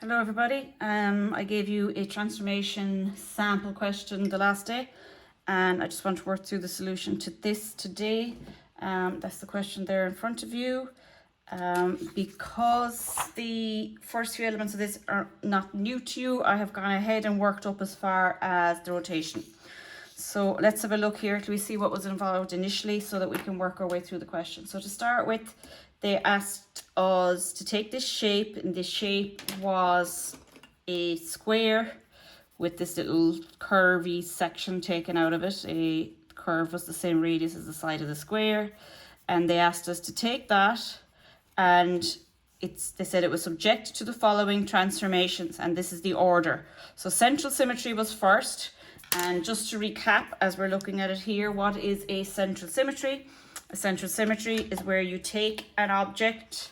Hello everybody. I gave you a transformation sample question the last day and I just want to work through the solution to this today. That's the question there in front of you. Because the first few elements of this are not new to you, I have gone ahead and worked up as far as the rotation. So let's have a look here till we see what was involved initially so that we can work our way through the question. So to start with, they asked us to take this shape, and this shape was a square with this little curvy section taken out of it. A curve was the same radius as the side of the square, and they asked us to take that, and they said it was subject to the following transformations, and this is the order. So central symmetry was first, and just to recap as we're looking at it here, what is a central symmetry? A central symmetry is where you take an object,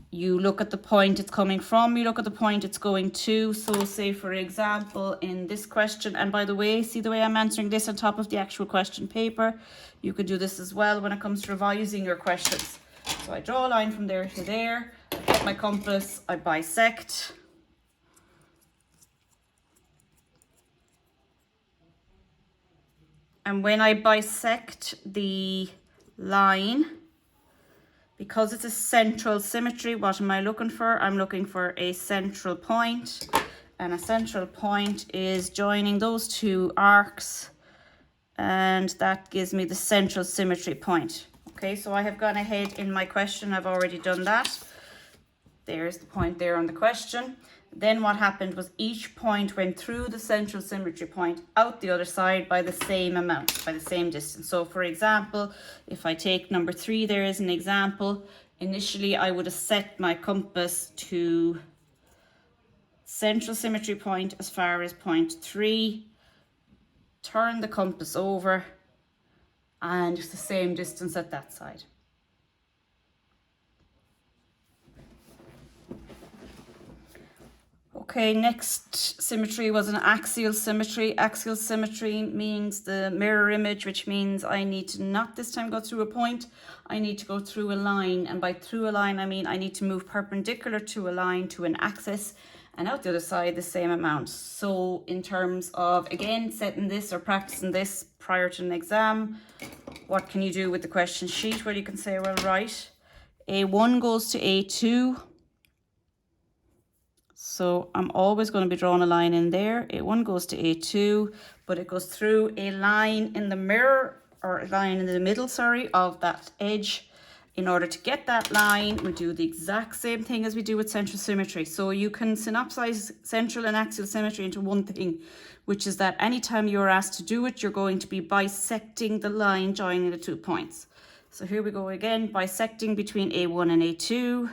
you look at the point it's coming from, you look at the point it's going to. So say for example in this question, and by the way, see the way I'm answering this on top of the actual question paper, you could do this as well when it comes to revising your questions. So I draw a line from there to there, I get my compass, I bisect. And when I bisect the line, because it's a central symmetry, what am I looking for? I'm looking for a central point, and a central point is joining those two arcs, and that gives me the central symmetry point. Okay, so I have gone ahead in my question, I've already done that. There's the point there on the question. Then what happened was each point went through the central symmetry point out the other side by the same amount, by the same distance. So for example, if I take number 3 there as an example, initially I would have set my compass to central symmetry point as far as point 3, turn the compass over, and it's the same distance at that side. Okay, next symmetry was an axial symmetry. Axial symmetry means the mirror image, which means I need to not this time go through a point, I need to go through a line. And by through a line, I mean I need to move perpendicular to a line, to an axis, and out the other side the same amount. So in terms of, again, setting this or practicing this prior to an exam, what can you do with the question sheet? Well, you can say, well, right, A1 goes to A2. So I'm always going to be drawing a line in there. A1 goes to A2, but it goes through a line in the mirror, or a line in the middle, sorry, of that edge. In order to get that line, we do the exact same thing as we do with central symmetry. So you can synopsize central and axial symmetry into one thing, which is that anytime you're asked to do it, you're going to be bisecting the line joining the 2 points. So here we go again, bisecting between A1 and A2,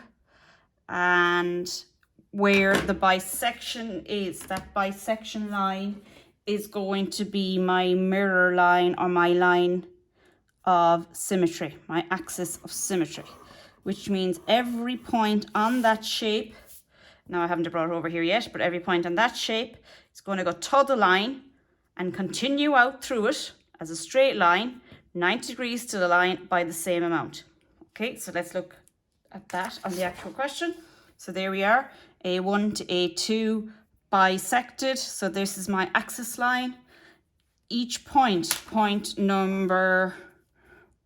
and where the bisection is, that bisection line is going to be my mirror line, or my line of symmetry, my axis of symmetry, which means every point on that shape, now I haven't brought it over here yet, but every point on that shape is going to go to the line and continue out through it as a straight line, 90 degrees to the line by the same amount. Okay, so let's look at that on the actual question. So there we are, A1 to A2 bisected. So this is my axis line. Each point number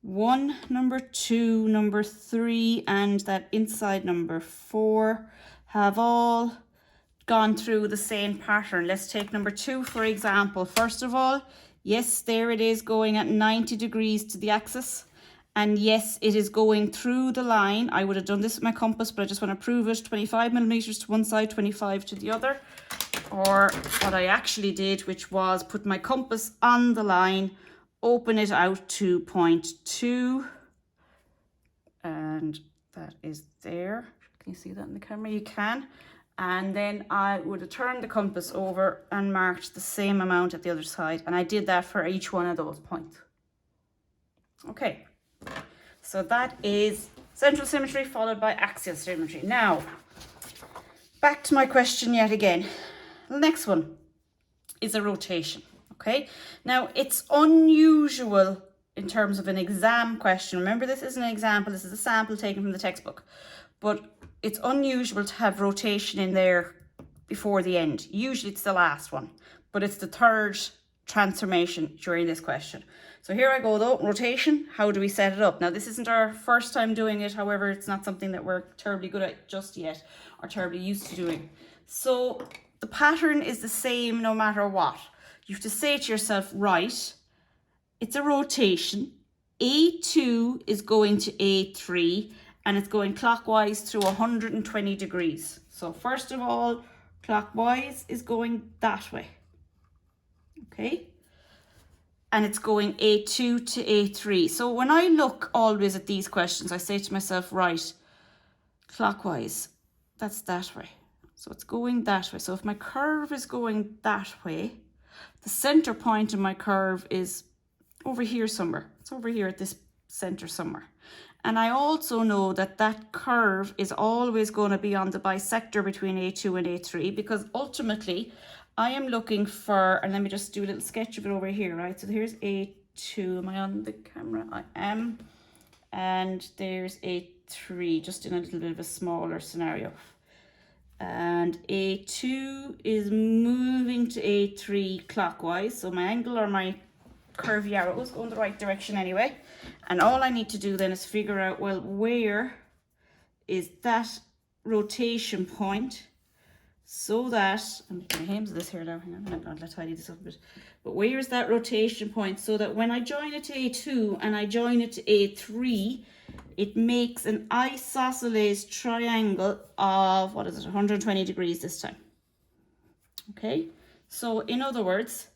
1, number 2, number 3, and that inside number 4 have all gone through the same pattern. Let's take number 2, for example. First of all, yes, there it is going at 90 degrees to the axis. And yes, it is going through the line. I would have done this with my compass, but I just want to prove it. 25 millimeters to one side, 25 to the other. Or what I actually did, which was put my compass on the line, open it out to point 2. And that is there. Can you see that in the camera? You can. And then I would have turned the compass over and marked the same amount at the other side. And I did that for each one of those points. Okay. So that is central symmetry followed by axial symmetry. Now, back to my question yet again. The next one is a rotation, okay? Now, it's unusual in terms of an exam question. Remember, this is an example. This is a sample taken from the textbook. But it's unusual to have rotation in there before the end. Usually it's the last one, but it's the third transformation during this question. So here I go though, rotation. How do we set it up? Now this isn't our first time doing it. However, it's not something that we're terribly good at just yet or terribly used to doing. So the pattern is the same no matter what. You have to say to yourself, right, it's a rotation. A2 is going to A3 and it's going clockwise through 120 degrees. So first of all, clockwise is going that way. Okay. And it's going A2 to A3. So when I look always at these questions, I say to myself, right, clockwise, that's that way. So it's going that way. So if my curve is going that way, the center point of my curve is over here somewhere. It's over here at this center somewhere. And I also know that that curve is always going to be on the bisector between A2 and A3, because ultimately I am looking for, and let me just do a little sketch of it over here, right? So here's A2. Am I on the camera? I am. And there's A3, just in a little bit of a smaller scenario. And A2 is moving to A3 clockwise. So my angle or my curvy arrow is going the right direction anyway. And all I need to do then is figure out, well, where is that rotation point? So that, I'm making my hands of this here now, hang on, I'm going to tidy this up a bit. But where's that rotation point so that when I join it to A2 and I join it to A3, it makes an isosceles triangle of, what is it, 120 degrees this time. Okay, so in other words,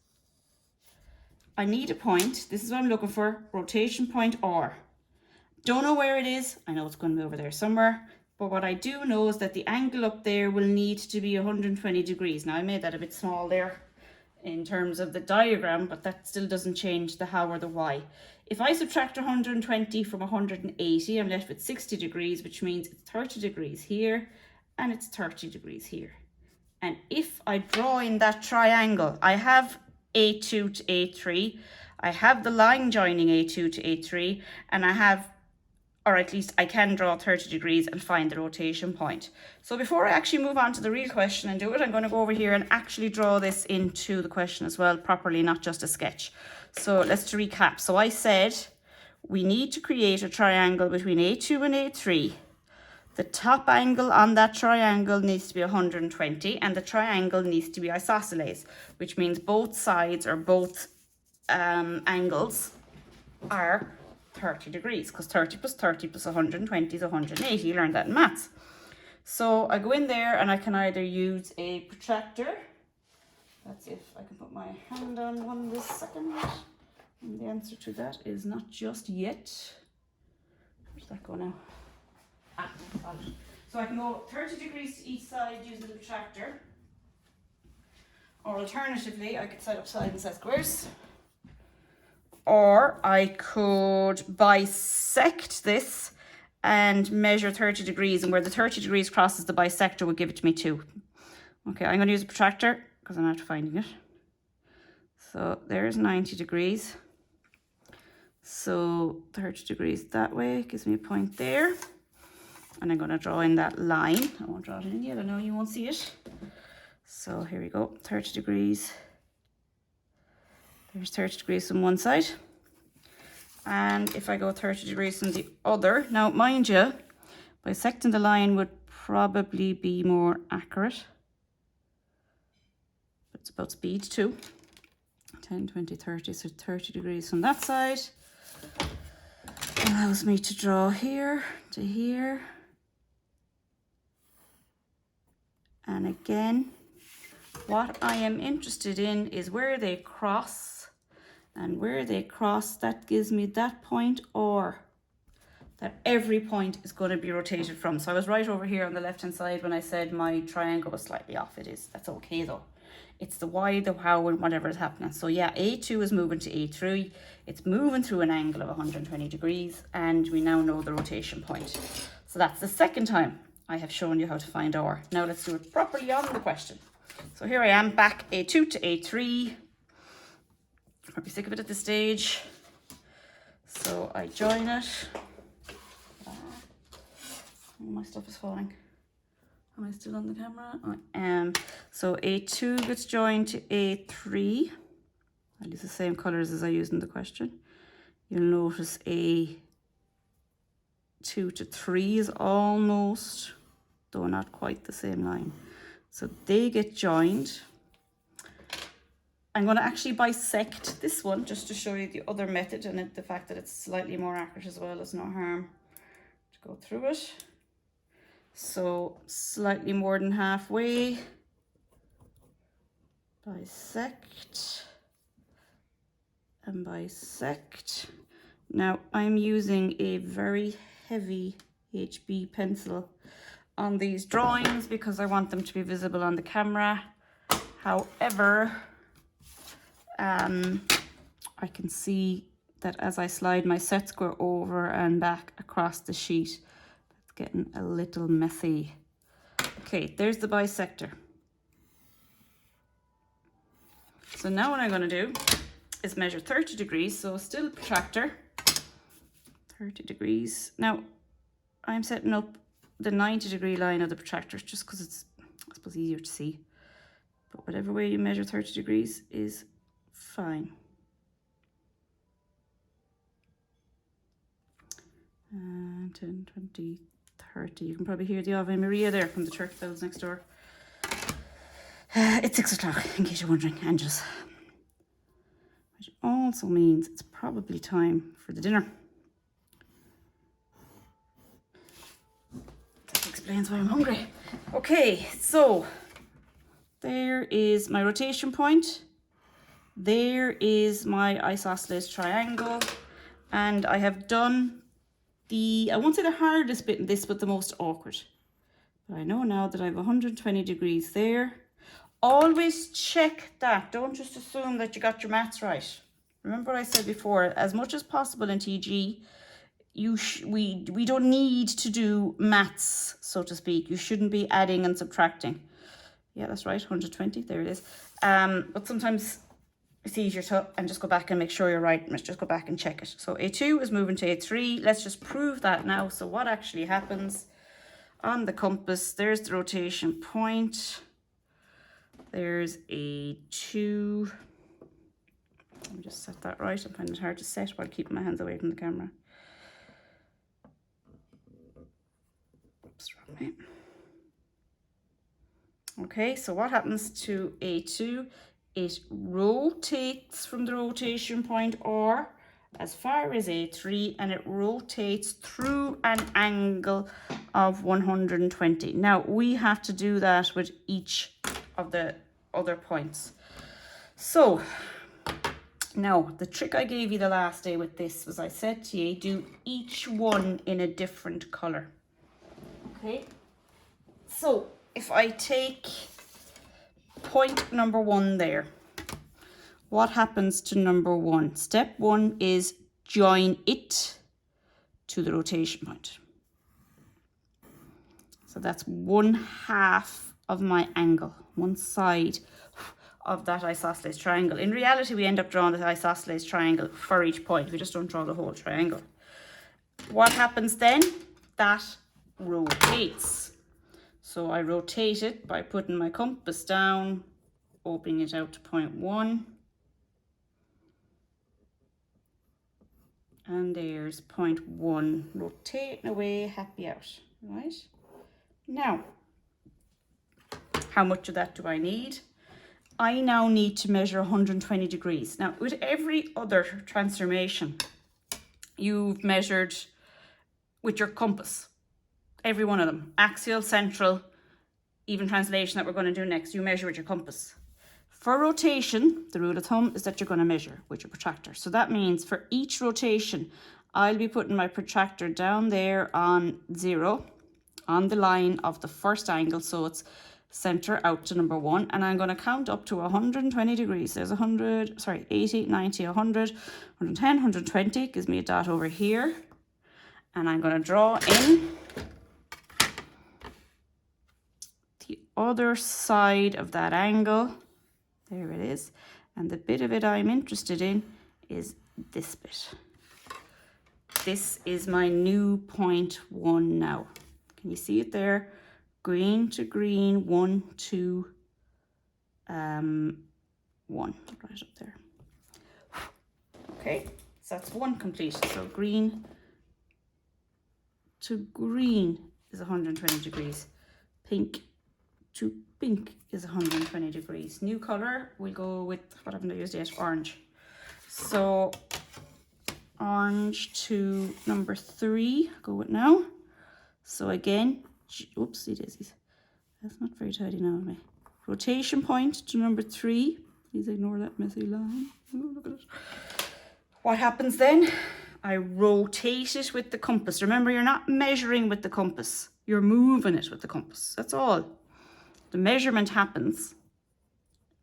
I need a point. This is what I'm looking for, rotation point R. Don't know where it is. I know it's going to be over there somewhere. But what I do know is that the angle up there will need to be 120 degrees. Now I made that a bit small there in terms of the diagram, but that still doesn't change the how or the why. If I subtract 120 from 180, I'm left with 60 degrees, which means it's 30 degrees here and it's 30 degrees here. And if I draw in that triangle, I have A2 to A3, I have the line joining A2 to A3, and I have, or at least I can draw 30 degrees and find the rotation point. So before I actually move on to the real question and do it, I'm going to go over here and actually draw this into the question as well properly, not just a sketch. So let's recap. So I said we need to create a triangle between A2 and A3. The top angle on that triangle needs to be 120 and the triangle needs to be isosceles, which means both sides or both angles are 30 degrees, because 30 plus 30 plus 120 is 180. You learned that in maths. So I go in there and I can either use a protractor. Let's see if I can put my hand on one this second. And the answer to that is not just yet. Where's that go now? Ah, got it. So I can go 30 degrees to each side using the protractor. Or alternatively, I could set up sides and set squares. Or I could bisect this and measure 30 degrees, and where the 30 degrees crosses the bisector would give it to me 2. Okay, I'm going to use a protractor because I'm not finding it. So there's 90 degrees. So 30 degrees that way gives me a point there. And I'm going to draw in that line. I won't draw it in yet, I know you won't see it. So here we go, 30 degrees. There's 30 degrees from one side. And if I go 30 degrees from the other, now mind you, bisecting the line would probably be more accurate. But it's about speed too. 10, 20, 30, so 30 degrees from that side. Allows me to draw here to here. And again, what I am interested in is where they cross. And where they cross, that gives me that point, or that every point is going to be rotated from. So I was right over here on the left hand side when I said my triangle was slightly off. It is. That's okay though. It's the why, the how, and whatever is happening. So yeah, A2 is moving to A3. It's moving through an angle of 120 degrees, and we now know the rotation point. So that's the second time I have shown you how to find R. Now let's do it properly on the question. So here I am, back A2 to A3. Probably sick of it at this stage. So I join it. My stuff is falling. Am I still on the camera? I am. So A2 gets joined to A3. I'll use the same colours as I used in the question. You'll notice A2 to 3 is almost, though not quite the same line. So they get joined. I'm going to actually bisect this one just to show you the other method, and the fact that it's slightly more accurate as well. There's no harm to go through it. So slightly more than halfway. Bisect and bisect. Now I'm using a very heavy HB pencil on these drawings because I want them to be visible on the camera. However, I can see that as I slide my set square over and back across the sheet, it's getting a little messy. Okay, there's the bisector. So now what I'm going to do is measure 30 degrees, so still protractor, 30 degrees. Now, I'm setting up the 90-degree line of the protractor just because it's, I suppose, easier to see. But whatever way you measure 30 degrees is fine. And 10, 20, 30. You can probably hear the Ave Maria there from the church bells next door. It's 6 o'clock, in case you're wondering, Angels. Which also means it's probably time for the dinner. That explains why I'm hungry. Okay, so there is my rotation point. There is my isosceles triangle. And I have done the, I won't say the hardest bit in this, but the most awkward. But I know now that I have 120 degrees there. Always check that. Don't just assume that you got your maths right. Remember what I said before, as much as possible in TG, we don't need to do maths, so to speak. You shouldn't be adding and subtracting. Yeah, that's right, 120, there it is. But sometimes it's easier to and just go back and make sure you're right. Let's just go back and check it. So A2 is moving to A3. Let's just prove that now. So what actually happens on the compass, there's the rotation point. There's A2. Let me just set that right. I find it hard to set while keeping my hands away from the camera. Oops, wrong way. Okay, so what happens to A2? It rotates from the rotation point R as far as A3, and it rotates through an angle of 120. Now, we have to do that with each of the other points. So, now, the trick I gave you the last day with this was I said to you, do each one in a different colour. Okay, so if I take point number 1 there, what happens to number 1? Step 1 is join it to the rotation point. So that's 1/2 of my angle, one side of that isosceles triangle. In reality, we end up drawing the isosceles triangle for each point. We just don't draw the whole triangle. What happens then? That rotates. So I rotate it by putting my compass down, opening it out to point 1. And there's point 1, rotating away, happy out, right? Now, how much of that do I need? I now need to measure 120 degrees. Now, with every other transformation, you've measured with your compass. Every one of them. Axial, central, even translation that we're going to do next, you measure with your compass. For rotation, the rule of thumb is that you're going to measure with your protractor. So that means for each rotation, I'll be putting my protractor down there on 0, on the line of the first angle. So it's center out to number 1, and I'm going to count up to 120 degrees. There's 80, 90, 100, 110, 120, gives me a dot over here. And I'm going to draw in the other side of that angle. There it is. And the bit of it I'm interested in is this bit. This is my new point 1 now. Can you see it there? green to green, 1, 2, 1, right up there. Okay, so that's one complete. So green to green is 120 degrees. Pink to pink is 120 degrees. New color, we'll go with, what haven't I used yet? Orange. So orange to number 3, go with now. So again, oopsie daisies, that's not very tidy now of me. Rotation point to number 3. Please ignore that messy line. Oh, look at it. What happens then? I rotate it with the compass. Remember, you're not measuring with the compass. You're moving it with the compass. That's all. The measurement happens.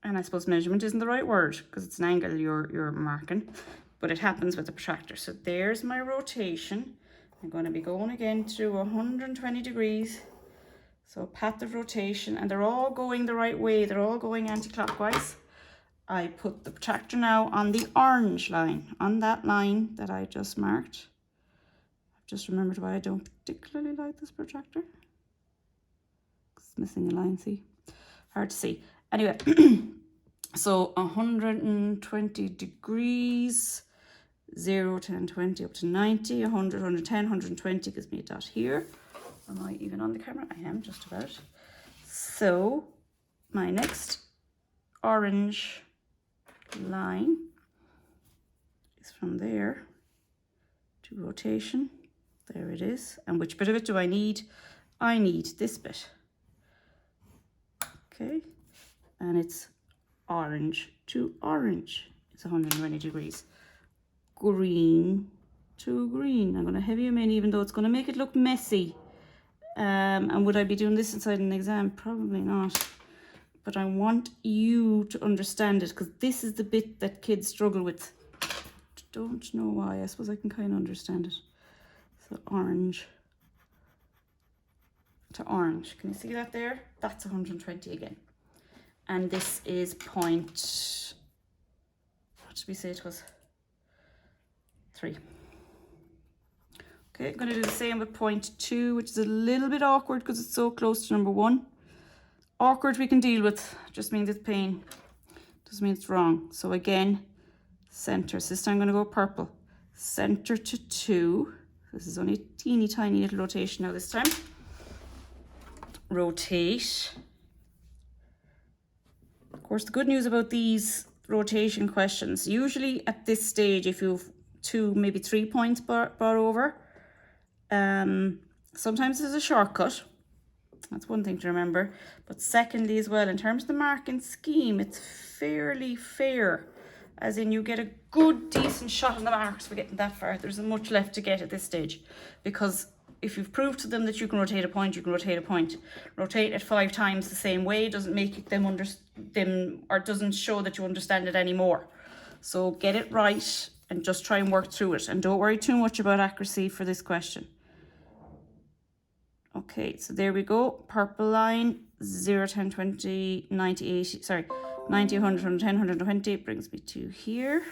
And I suppose measurement isn't the right word because it's an angle you're marking. But it happens with the protractor. So there's my rotation. I'm going to be going again to 120 degrees. So path of rotation. And they're all going the right way. They're all going anti-clockwise. I put the protractor now on the orange line, on that line that I just marked. I've just remembered why I don't particularly like this protractor. It's missing a line, see? Hard to see. Anyway, so 120 degrees, 0, 10, 20, up to 90, 100, 110, 120 gives me a dot here. Am I even on the camera? I am, just about. So my next orange line is from there to rotation. There it is. And which bit of it do I need? I need this bit. Okay. And it's orange to orange. It's 120 degrees. Green to green. I'm going to heavy them in even though it's going to make it look messy. And would I be doing this inside an exam? Probably not. But I want you to understand it because this is the bit that kids struggle with. Don't know why. I suppose I can kind of understand it. So orange to orange. Can you see that there? That's 120 again. And this is point, what did we say it was? 3. Okay, I'm going to do the same with point 2, which is a little bit awkward because it's so close to number 1. Awkward we can deal with, just means it's pain. Doesn't mean it's wrong. So again, center. So this time I'm going to go purple. Center to 2. This is only a teeny tiny little rotation now this time. Rotate. Of course, the good news about these rotation questions, usually at this stage, if you've 2, maybe 3 points brought over, sometimes there's a shortcut. That's one thing to remember. But secondly as well, in terms of the marking scheme, it's fairly fair. As in you get a good, decent shot on the marks for getting that far. There isn't much left to get at this stage. Because if you've proved to them that you can rotate a point, you can rotate a point. Rotate it 5 times the same way doesn't make them or doesn't show that you understand it anymore. So get it right and just try and work through it. And don't worry too much about accuracy for this question. Okay, so there we go. Purple line, 0, 10, 20, 90, 80, sorry, 90, 100, 110, 120 brings me to here.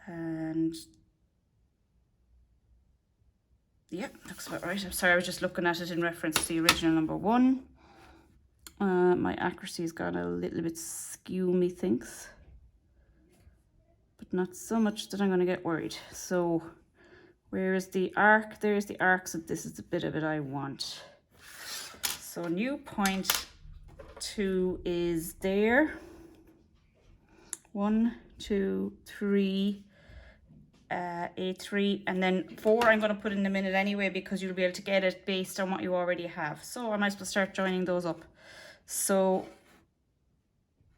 And yep, looks about right. I'm sorry, I was just looking at it in reference to the original number 1. My accuracy's gone a little bit skew, methinks. But not so much that I'm going to get worried. So where is the arc? There's the arc, so this is the bit of it I want. So new point 2 is there. 1, 2, 3, A3, and then 4 I'm going to put in a minute anyway because you'll be able to get it based on what you already have. So I might as well start joining those up. So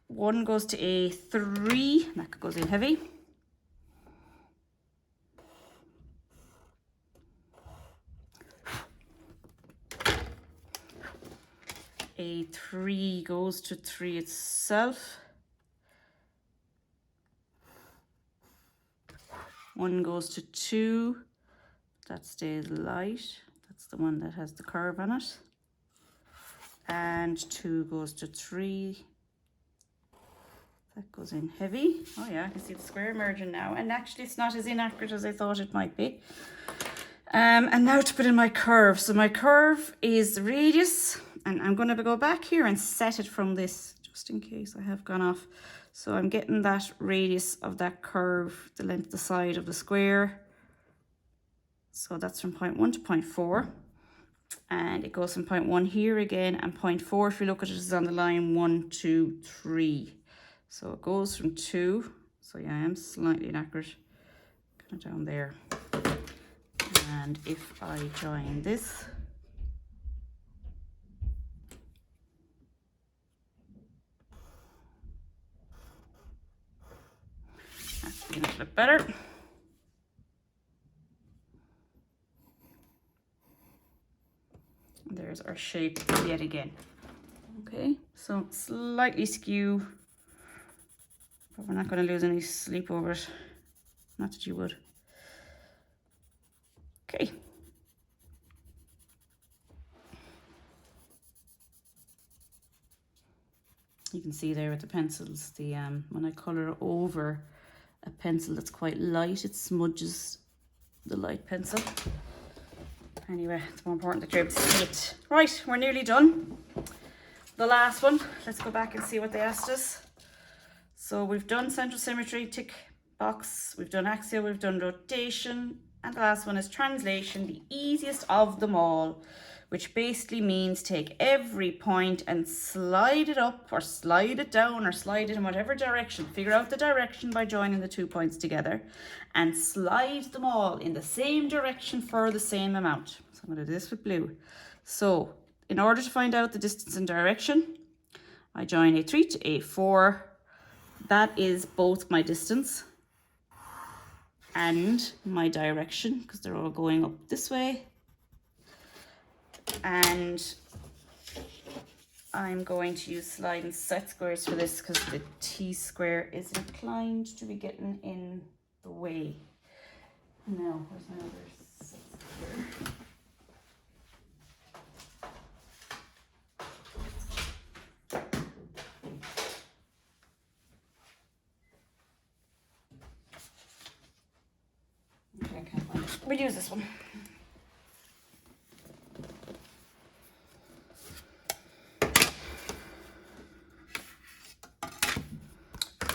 1 goes to A3, that goes in heavy. A3 goes to 3 itself. 1 goes to 2. That stays light. That's the one that has the curve on it. And 2 goes to 3. That goes in heavy. Oh yeah, I can see the square emerging now. And actually it's not as inaccurate as I thought it might be. And now to put in my curve. So my curve is the radius, and I'm going to go back here and set it from this, just in case I have gone off. So I'm getting that radius of that curve, the length of the side of the square. So that's from point 1 to point 4. And it goes from point 1 here again, and point 4, if you look at it, is on the line 1, 2, 3. So it goes from 2. So yeah, I am slightly inaccurate. Kind of down there. And if I join this, that's beginning to look better. There's our shape yet again. Okay, so slightly skew, but we're not going to lose any sleep over it. Not that you would. Okay. You can see there with the pencils, the when I colour over a pencil that's quite light, it smudges the light pencil. Anyway, it's more important that you're able to see it. Right, we're nearly done. The last one, let's go back and see what they asked us. So we've done central symmetry, tick box, we've done axial, we've done rotation, and the last one is translation, the easiest of them all, which basically means take every point and slide it up or slide it down or slide it in whatever direction. Figure out the direction by joining the 2 points together and slide them all in the same direction for the same amount. So I'm going to do this with blue. So in order to find out the distance and direction, I join A3 to A4. That is both my distance and my direction, because they're all going up this way. And I'm going to use slide and set squares for this because the T-square is inclined to be getting in the way. Now, where's my other set square? Okay, I can't find it. We'll use this one.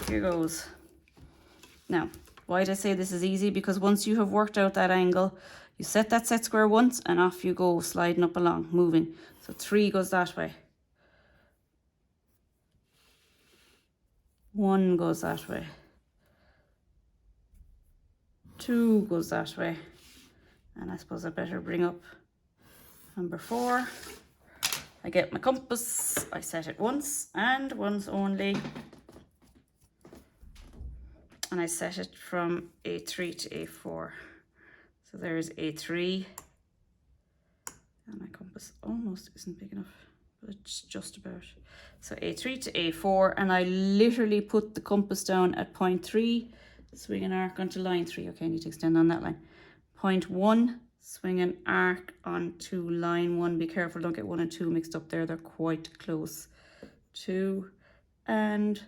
Here goes. Now, why did I say this is easy? Because once you have worked out that angle, you set that set square once and off you go, sliding up along, moving. So 3 goes that way. 1 goes that way. 2 goes that way. And I suppose I better bring up number 4. I get my compass, I set it once and once only. And I set it from A3 to A4. So there's A3. And my compass almost isn't big enough, but it's just about. So A3 to A4, and I literally put the compass down at point 3, swing an arc onto line 3. Okay, I need to extend on that line. Point 1, swing an arc onto line 1. Be careful, don't get 1 and 2 mixed up there. They're quite close. 2 and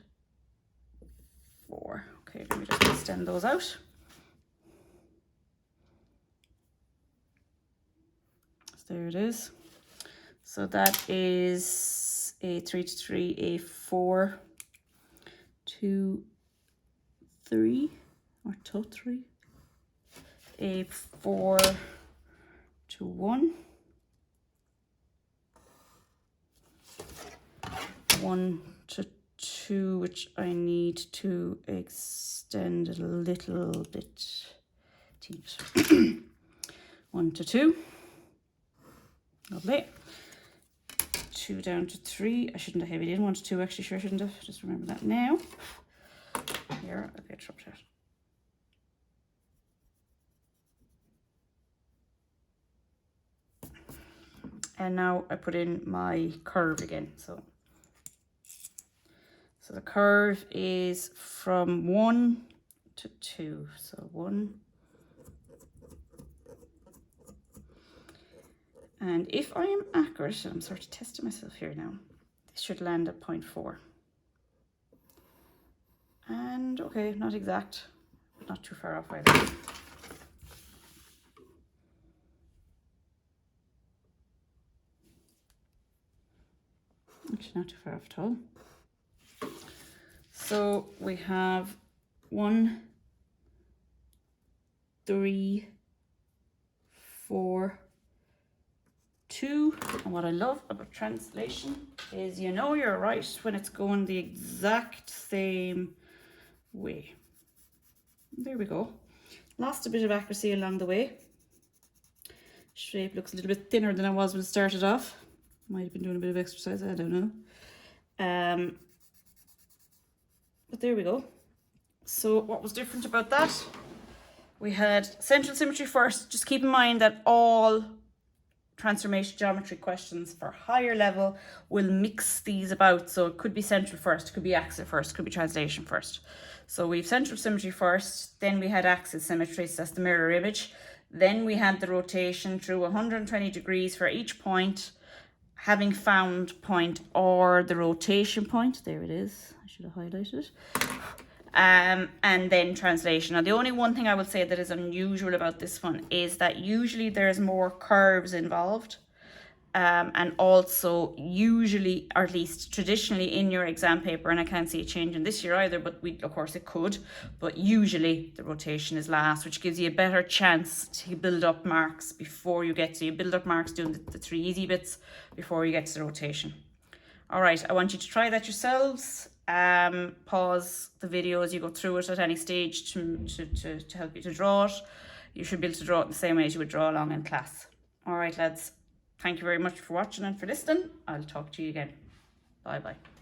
4. Okay, let me just extend those out. So there it is. So that is A3 to 3, A4 to 3, or to 3, A4 to 1, 1 to 2, which I need to extend a little bit. 1 to 2. Lovely. 2 down to 3. I shouldn't have heavied in 1 to 2, actually, sure I shouldn't have. Just remember that now. Here, I'll get dropped out. And now I put in my curve again. So the curve is from 1 to 2. So 1. And if I am accurate, I'm sort of testing myself here now, this should land at point 4. And okay, not exact, but not too far off either. not too far off at all. So we have 1, 3, 4, 2. And what I love about translation is you know you're right when it's going the exact same way. There we go. Lost a bit of accuracy along the way. Shape looks a little bit thinner than it was when it started off. Might have been doing a bit of exercise, I don't know. But there we go. So what was different about that? We had central symmetry first. Just keep in mind that all transformation geometry questions for higher level will mix these about. So it could be central first, it could be axis first, it could be translation first. So we've central symmetry first, then we had axis symmetry, so that's the mirror image. Then we had the rotation through 120 degrees for each point, having found point or the rotation point. There it is. I should have highlighted it. And then translation. Now, the only one thing I would say that is unusual about this one is that usually there's more curves involved. And also usually, or at least traditionally in your exam paper, and I can't see a change in this year either, but of course it could, but usually the rotation is last, which gives you a better chance to build up marks before you get to, you build up marks doing the 3 easy bits before you get to the rotation. All right, I want you to try that yourselves. Pause the video as you go through it at any stage to help you to draw it. You should be able to draw it the same way as you would draw along in class. All right, lads. Thank you very much for watching and for listening. I'll talk to you again. Bye bye.